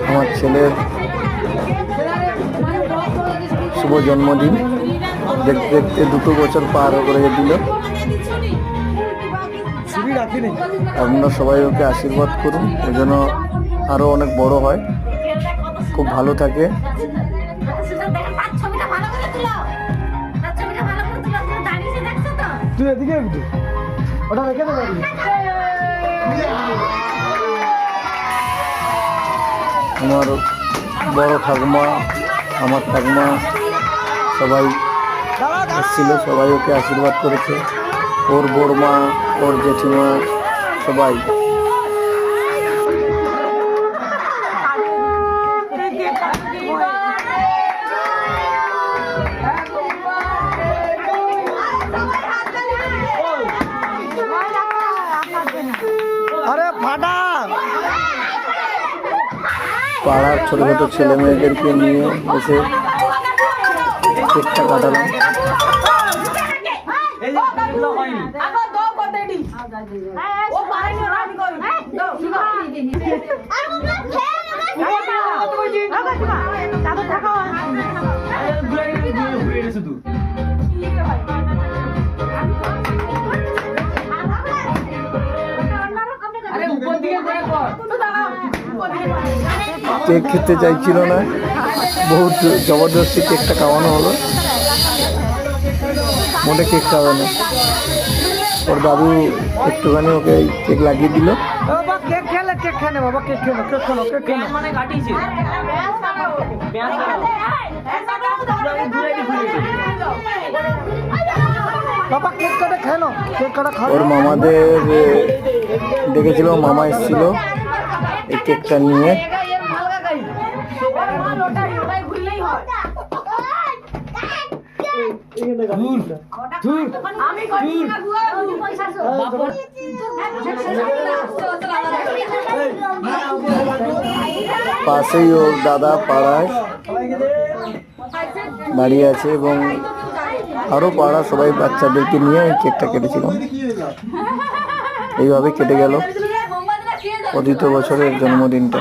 আমার ছেলের শুভ জন্মদিন। দেখতে দেখতে 2 বছর পার করে দিল। আপনারা সবাই ওকে আশীর্বাদ করুন, ওই জন্য আরো অনেক বড় হয়, খুব ভালো থাকে। আমার বড় ঠাকুমা, আমার ঠাকুমা সবাই এসেছিল, সবাই ওকে আশীর্বাদ করেছে। ওর বড়মা, ওর জেঠিমা সবাই। পাড়ার ছোট ছোট ছেলে মেয়েদেরকে নিয়ে এসে কেকটা কাটালাম। কেক খেতে চাইছিল না, বহুত জবরদস্তি কেকটা খাওয়ানো হলো। মোটে কেক খাওয়াবে না, ওর দাদু একটুখানি ওকে কেক লাগিয়ে দিল। ওর মামাদের দেখেছিল, মামা এসেছিল এই কেকটা নিয়ে। পাশেই ওর দাদা পাড়ায় দাঁড়িয়ে আছে এবং আরো পাড়া সবাই বাচ্চাদেরকে নিয়ে আমি কেকটা কেটেছিলাম। এইভাবে কেটে গেল 2 বছরের জন্মদিনটা।